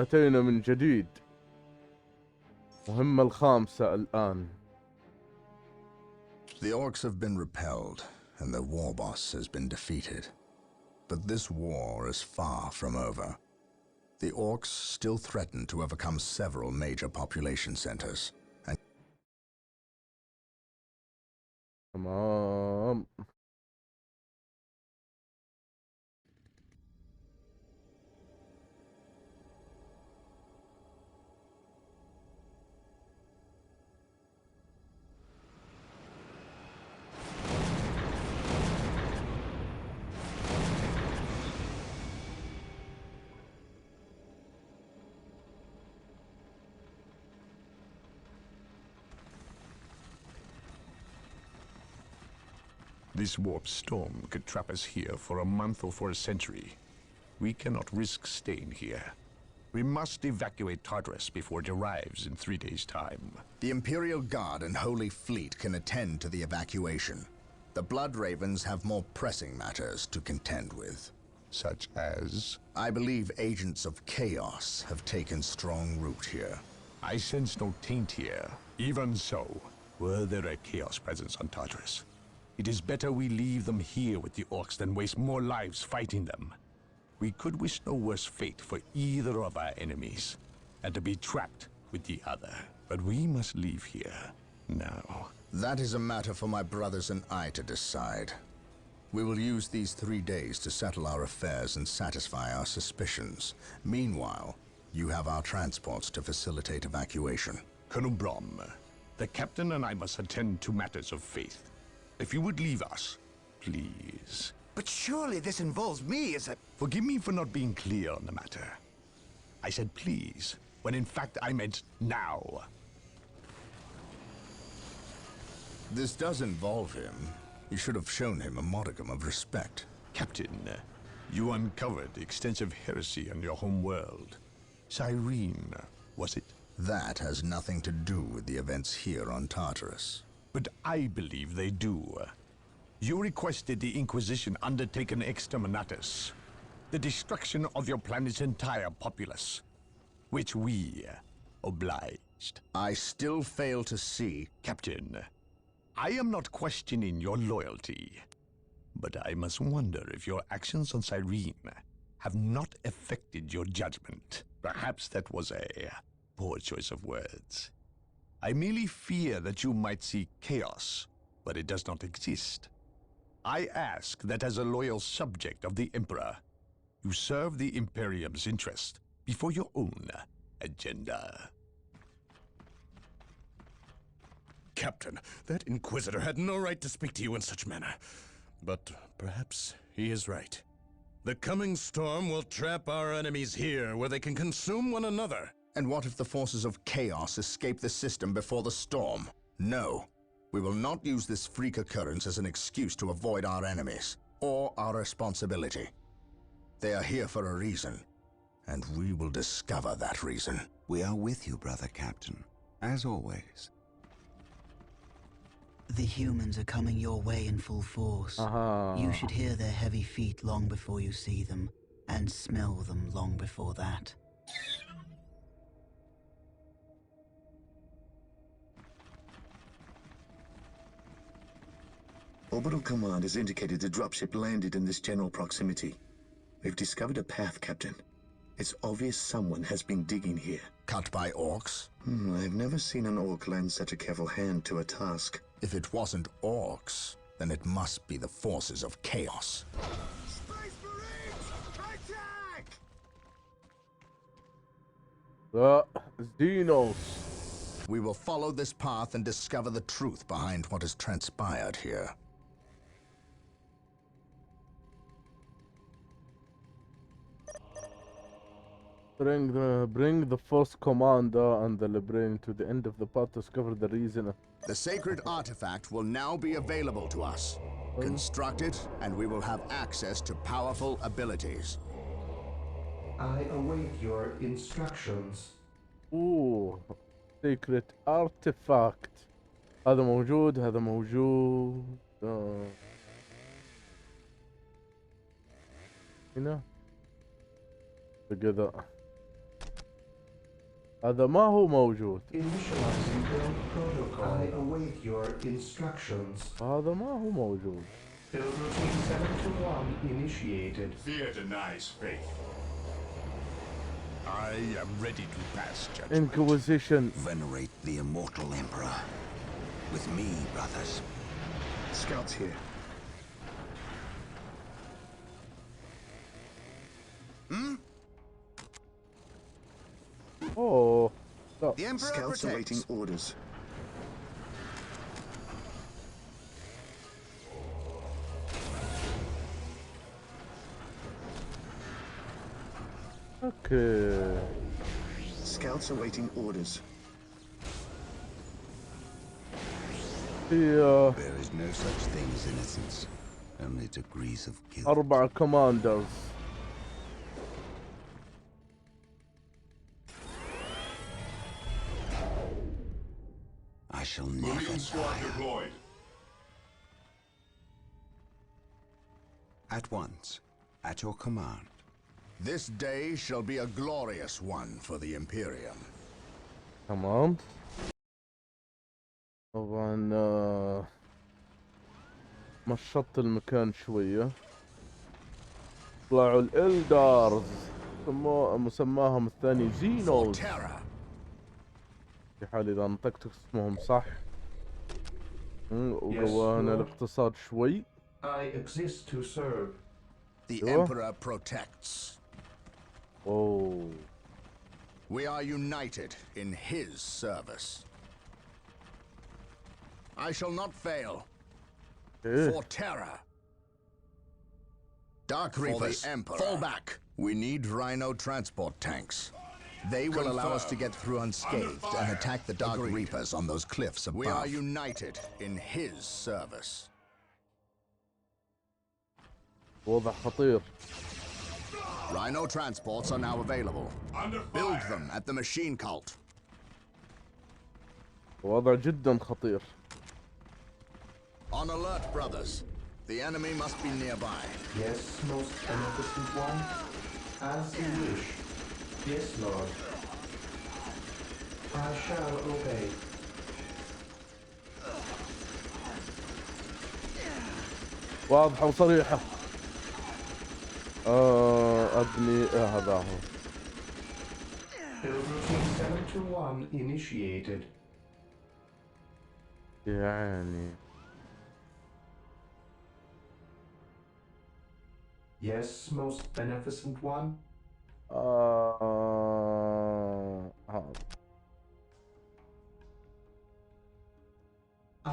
أتينا من جديد. مهمة الخامسة الآن. The orcs have been repelled, and their war boss has been defeated. But this war is far from over. The orcs still threaten to overcome several major population centers. And تمام. This warp storm could trap us here for a month or for a century. We cannot risk staying here. We must evacuate Tartarus before it arrives in 3 days' time. the Imperial Guard and Holy Fleet can attend to the evacuation. The Blood Ravens have more pressing matters to contend with. Such as? I believe agents of chaos have taken strong root here. I sense no taint here. Even so, were there a chaos presence on Tartarus, it is better we leave them here with the orcs than waste more lives fighting them. We could wish no worse fate for either of our enemies, and to be trapped with the other. But we must leave here now. That is a matter for my brothers and I to decide. We will use these 3 days to settle our affairs and satisfy our suspicions. Meanwhile, you have our transports to facilitate evacuation. Colonel Brom, the captain and I must attend to matters of faith. If you would leave us, please. But surely this involves me as a... Forgive me for not being clear on the matter. I said please, when in fact I meant now. This does involve him. You should have shown him a modicum of respect. Captain, you uncovered extensive heresy on your home world. Cyrene, was it? That has nothing to do with the events here on Tartarus. But I believe they do. You requested the Inquisition undertake an exterminatus, the destruction of your planet's entire populace, which we obliged. I still fail to see... Captain, I am not questioning your loyalty, but I must wonder if your actions on Cyrene have not affected your judgment. Perhaps that was a poor choice of words. I merely fear that you might see chaos, but it does not exist. I ask that as a loyal subject of the Emperor, you serve the Imperium's interest before your own agenda. Captain, that Inquisitor had no right to speak to you in such manner. But perhaps he is right. The coming storm will trap our enemies here, where they can consume one another. And what if the forces of chaos escape the system before the storm? No. We will not use this freak occurrence as an excuse to avoid our enemies, or our responsibility. They are here for a reason, and we will discover that reason. We are with you, brother Captain, as always. The humans are coming your way in full force. You should hear their heavy feet long before you see them, and smell them long before that. Orbital Command has indicated the dropship landed in this general proximity. We've discovered a path, Captain. It's obvious someone has been digging here. Cut by orcs? I've never seen an orc lend such a careful hand to a task. If it wasn't orcs, then it must be the forces of chaos. Space Marines! Attack! The Xenos. We will follow this path and discover the truth behind what has transpired here. Bring the force commander and the librarian to the end of the path to discover the reason. The sacred artifact will now be available to us. Construct it, and we will have access to powerful abilities. I await your instructions. Sacred artifact. هذا موجود هذا موجود. هنا. كذا. هذا ما هو موجود. Initializing build protocol. I await your instructions. هذا ما هو موجود. Build routine 721 initiated. Fear denies faith. I am ready to pass judgment. Inquisition. Venerate the immortal Emperor. With me, brothers. Scouts here. Oh. لا. The Emperor Scouts awaiting protects. orders. Okay. Scouts awaiting orders. في There is no such thing as innocence. Only degrees of guilt. 4 commanders. I shall never die. At once, at your command. This day shall be a glorious one for the Imperium. تمام. طبعا مشطت المكان شوية. طلعوا الإلدارز مسماهم الثاني زينوز. في حال إذا نطقت اسمهم صح. وقوانا الاقتصاد شوي. I exist to serve. The Emperor protects. Oh. We are united in his service. I shall not fail. For terror. Dark Reapers, fall back. We need Rhino transport tanks. They will allow us to get through unscathed and attack the Dark Reapers on those cliffs above. We are united in his service. وضع خطير. Rhino transports are now available. Build them at the machine cult. وضع جدا خطير. On alert, brothers. The enemy must be nearby. Yes, most beneficent one. As you wish. Yes, Lord. I shall obey. واضحة وصريحة. ابني هذا هو. Build routine 721 initiated. يعني Yes, most beneficent one. I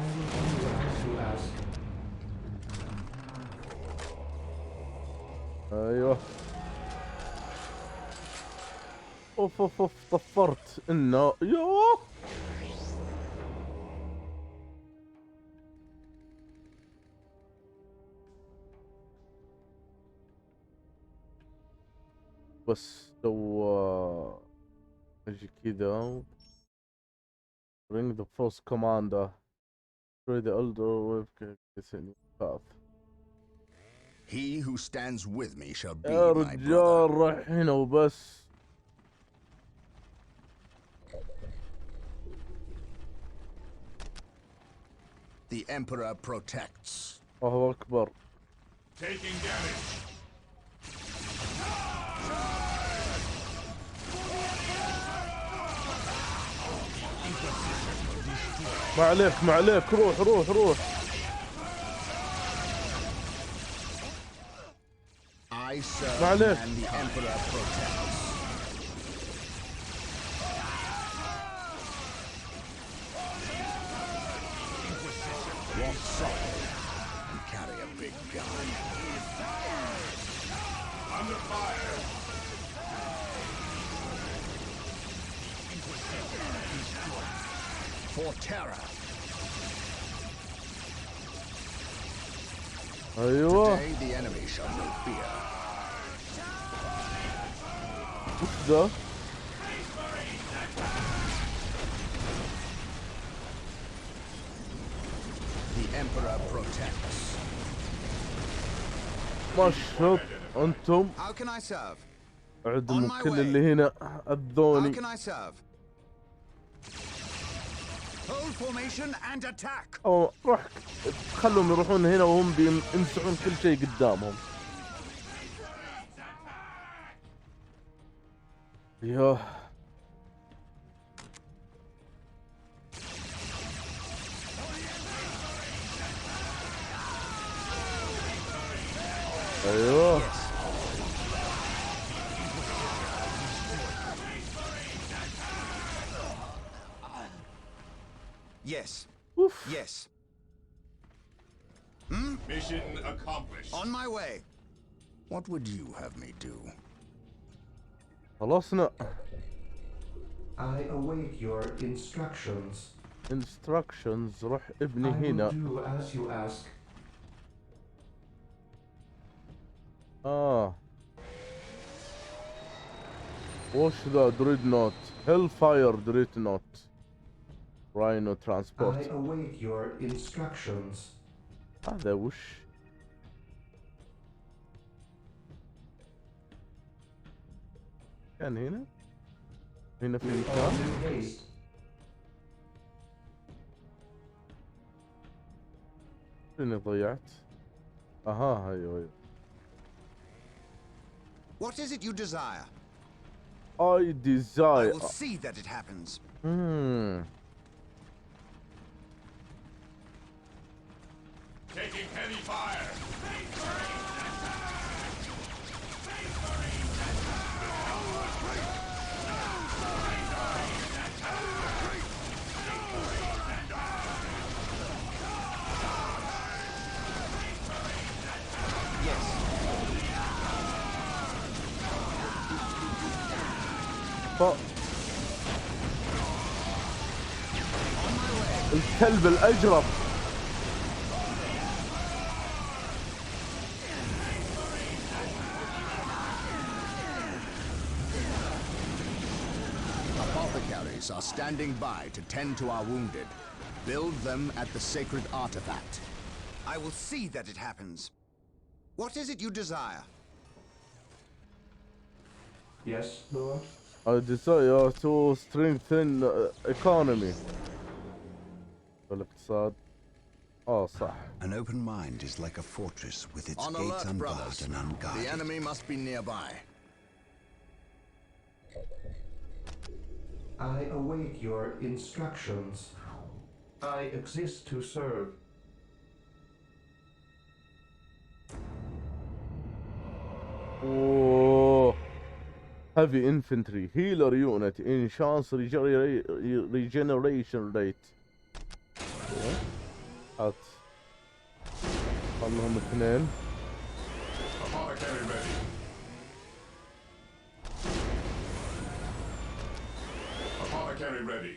will do as you ask. ايوه. اوف اوف اوف طفرت انه يوه. بس لو اجي كذا bring the force commander through the elder with path. He who stands with me shall be يا my رجال brother. رايح هنا وبس. The Emperor protects. الله أكبر. Taking damage. ما عليك ما عليك، روح روح روح. I serve ما عليك. and the Emperor protects. Walk softly and carry a big gun. Under fire. For terror. أيوه. Today the enemy shall know fear. وش ذا؟ The Emperor protects. مشط انتم. How can I serve? اعدموا كل اللي هنا How اذوني. can I serve? Hold formation and attack. او روح خلهم يروحون هنا وهم بيمسحون كل شيء قدامهم. يوه ايوه Yes. اوف. Yes. Mission accomplished. On my way. What would you have me do? خلصنا. I await your instructions. instructions. روح ابني I will هنا. do as you ask. وش ذا دريدنوت هيلفاير دريدنوت راينو I ترانسبورت. await your instructions. هذا وش كان هنا في With all مكان. due haste. فيني ضيعت. اها ايوه. What is it you desire? I I desire. will see that it happens. Taking heavy fire. الكلب الأجرب. Apothecaries are standing by to tend to our wounded. Build them at the sacred artifact. I will see that it happens. What is it you desire? Yes, Lord. I desire to strengthen economy. الاقتصاد. صح. An open mind is like a fortress with its On gates alert, unbarred brothers. and unguarded. The enemy must be nearby. I await your instructions. I exist to serve. Oh, heavy infantry healer unit enhance regeneration rate. هات خلهم اثنين. Apothecary ready. Apothecary ready.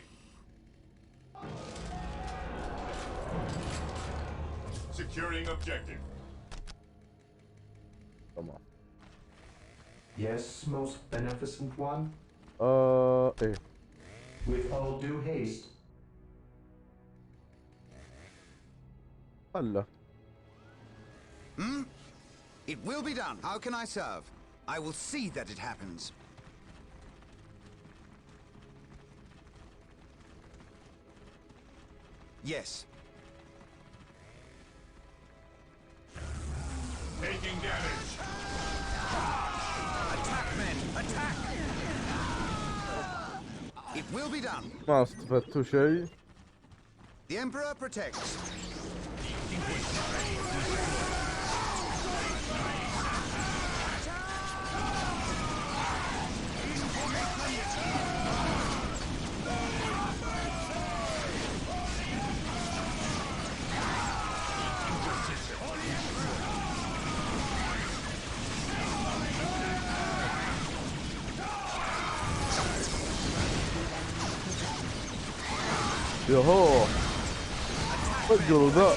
Securing objective. Come on. Yes, most beneficent one. ايه. With all due haste. هلا. It will be done. How can I serve? I will see that it happens. Yes. Taking damage. Attack, men! Attack! It will be done. ما استفدتوا شيء. The Emperor protects. يهو فجروا ذا.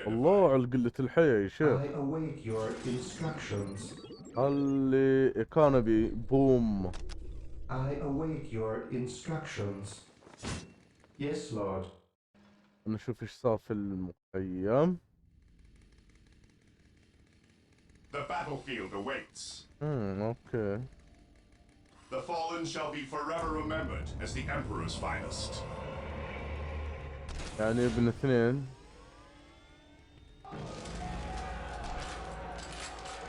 الله على قلة الحياة يا شيخ. I await your instructions. خلي ايكونومي بوم. I await your instructions. Yes, Lord. نشوف ايش صار في المخيم. The battlefield awaits. اوكي. The fallen shall be forever remembered as the Emperor's finest. يعني ابن اثنين.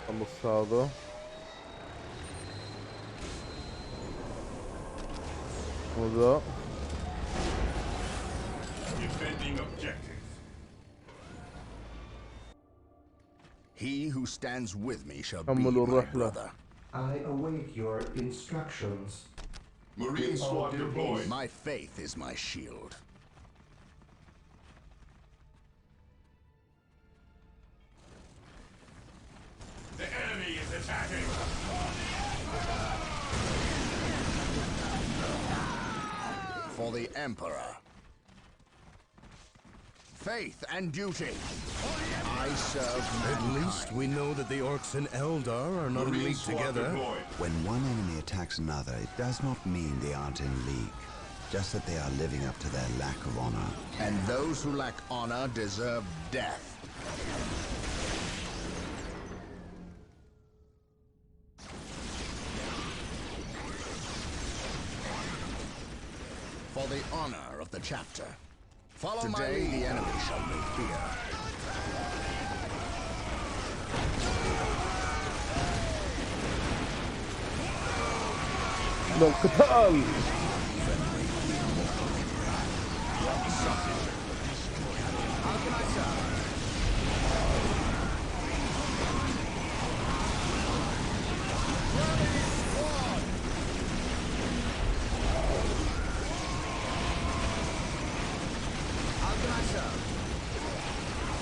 خلص هذا. وذا. Defending objective. He who stands with me shall be كملوا my الرحلة. brother. I await your instructions. Marine squad All deployed. My faith is my shield. The enemy is attacking. For the Emperor. Faith and duty. I serve At least we know that the orcs and Eldar are not in Marine league squad together. deployed. When one enemy attacks another, it does not mean they aren't in league. Just that they are living up to their lack of honor. And those who lack honor deserve death. For the honor of the chapter. Follow Today, the enemy shall know fear. للقتال.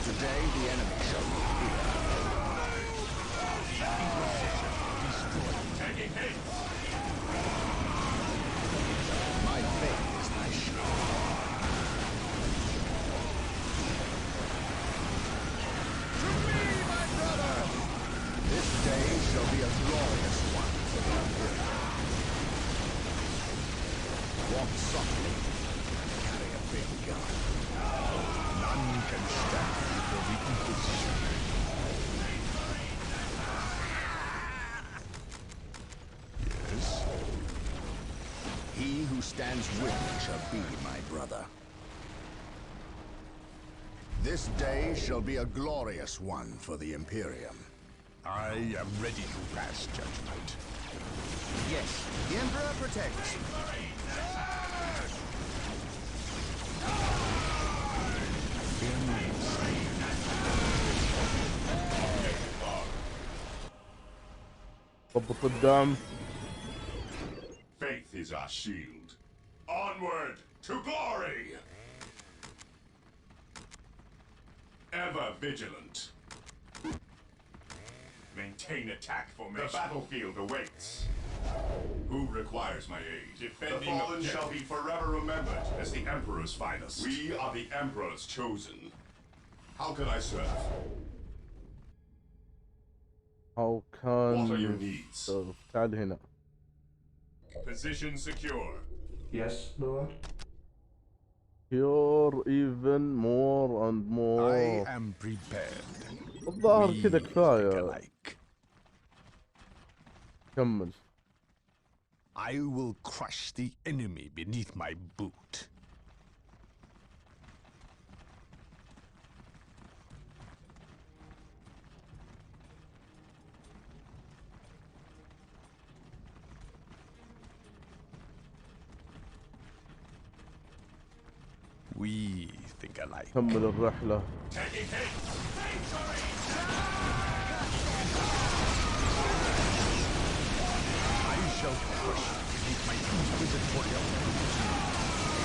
Today, the enemy shall know fear. Taking hits. My faith is my shield. To me, my brother! This day shall be a glorious one for the Empire. Walk softly. Carry a big gun. None can stand before the Inquisition. Yes? He who stands with me shall be my brother. This day shall be a glorious one for the Imperium. I am ready to pass judgment. Yes, the Emperor protects. ضبط الدعم. Faith is our shield. Onward to glory. Ever vigilant. Maintain attack formation. The battlefield awaits. Who requires my aid? Defending the fallen objective. Shall be forever remembered as the Emperor's finest. We are the Emperor's chosen. How can I serve? How can What are your needs? تعال هنا. Position secure. Yes, Lord? You're even more and more. I am prepared. الظاهر كذا كفاية. alike. كمل. I will crush the enemy beneath my boot. We think alike. كمل الرحلة. I shall crush beneath my inquisitorial boot.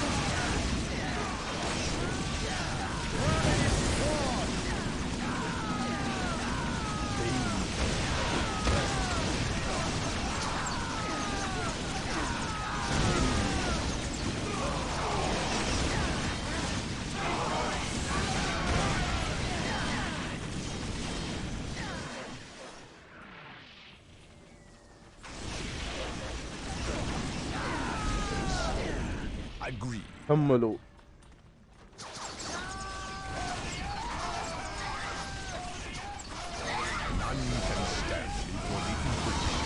Agree. كملوا. None can stand before the Inquisition.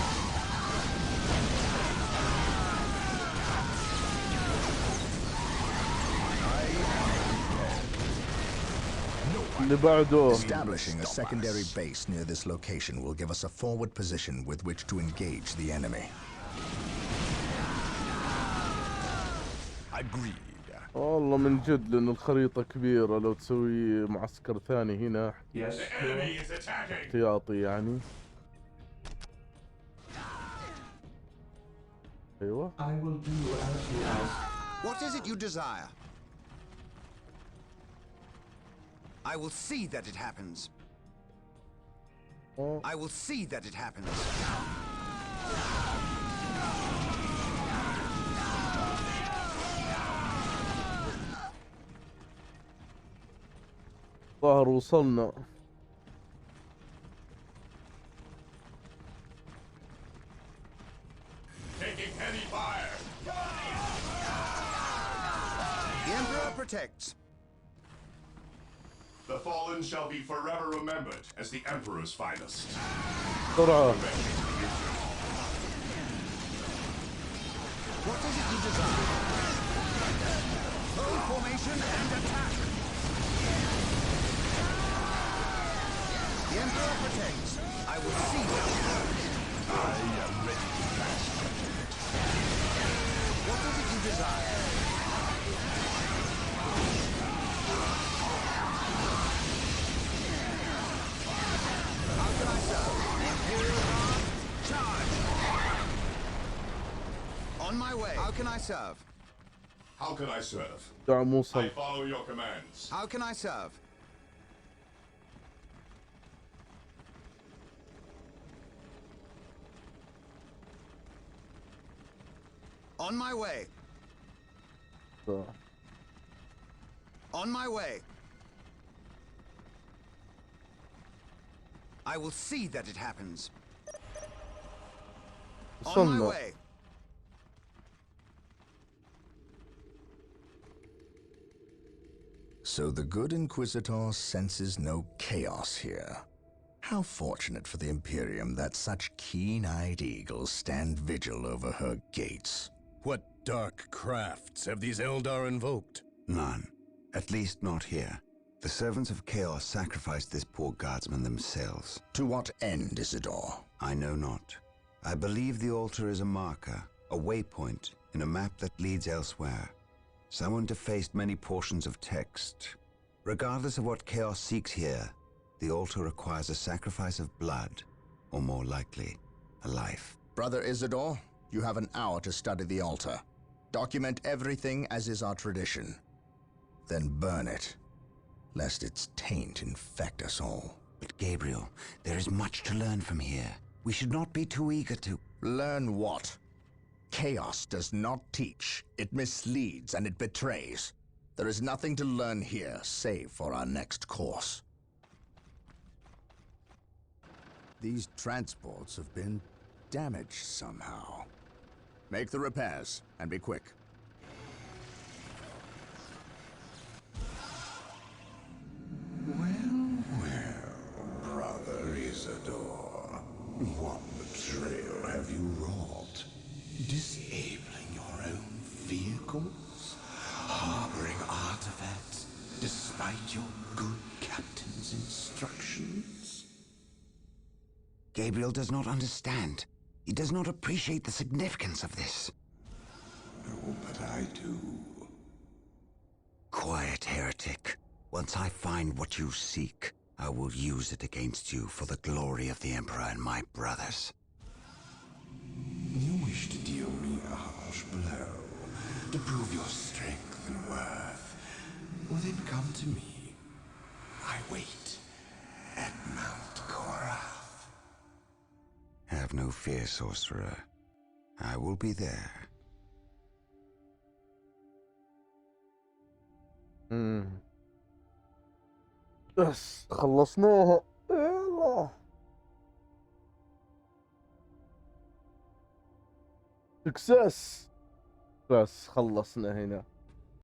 اللي بعده. Establishing a secondary base near this location will give us a forward position with which to engage the enemy. Agreed. والله من جد لأن الخريطة كبيرة، لو تسوي معسكر ثاني هنا احتياطي يعني. أيوة. I will do as you ask. What is it you desire? I will see that it happens. I will see that it happens. ظهر وصلنا. Taking heavy fire. The Emperor protects. The fallen shall be forever remembered as the Emperor's finest. بسرعة. What is it you desire? Full formation and attack. The Emperor protects. I will see that. I am ready to blast. What is it you desire? How can I serve? Imperial Guard, charge! On my way. How can I serve? How can I serve? دعم I وصل. follow your commands. How can I serve? On my way. On my way. I will see that it happens. On my وصلنا. way. So the good Inquisitor senses no chaos here. How fortunate for the Imperium that such keen-eyed eagles stand vigil over her gates. What dark crafts have these Eldar invoked? None. At least not here. The servants of chaos sacrificed this poor guardsman themselves. To what end, Isidore? I know not. I believe the altar is a marker, a waypoint in a map that leads elsewhere. Someone defaced many portions of text. Regardless of what chaos seeks here, the altar requires a sacrifice of blood, or more likely, a life. Brother Isidore, you have an hour to study the altar. Document everything as is our tradition. Then burn it, lest its taint infect us all. But Gabriel, there is much to learn from here. We should not be too eager to... Learn what? Chaos does not teach. It misleads and it betrays. There is nothing to learn here, save for our next course. These transports have been damaged somehow. Make the repairs, and be quick. Well, Brother Isidore, what betrayal have you wrought? Disabling your own vehicles? Harboring artifacts despite your good captain's instructions? Gabriel does not understand. He does not appreciate the significance of this. No, but I do. Quiet, heretic. Once I find what you seek, I will use it against you for the glory of the Emperor and my brothers. You wish to deal me a harsh blow, to prove your strength and worth. Well, then come to me. I wait at Mount Korath. Have no fear, sorcerer. I will be there. بس خلصناها. يلا. سكسس. بس خلصنا هنا.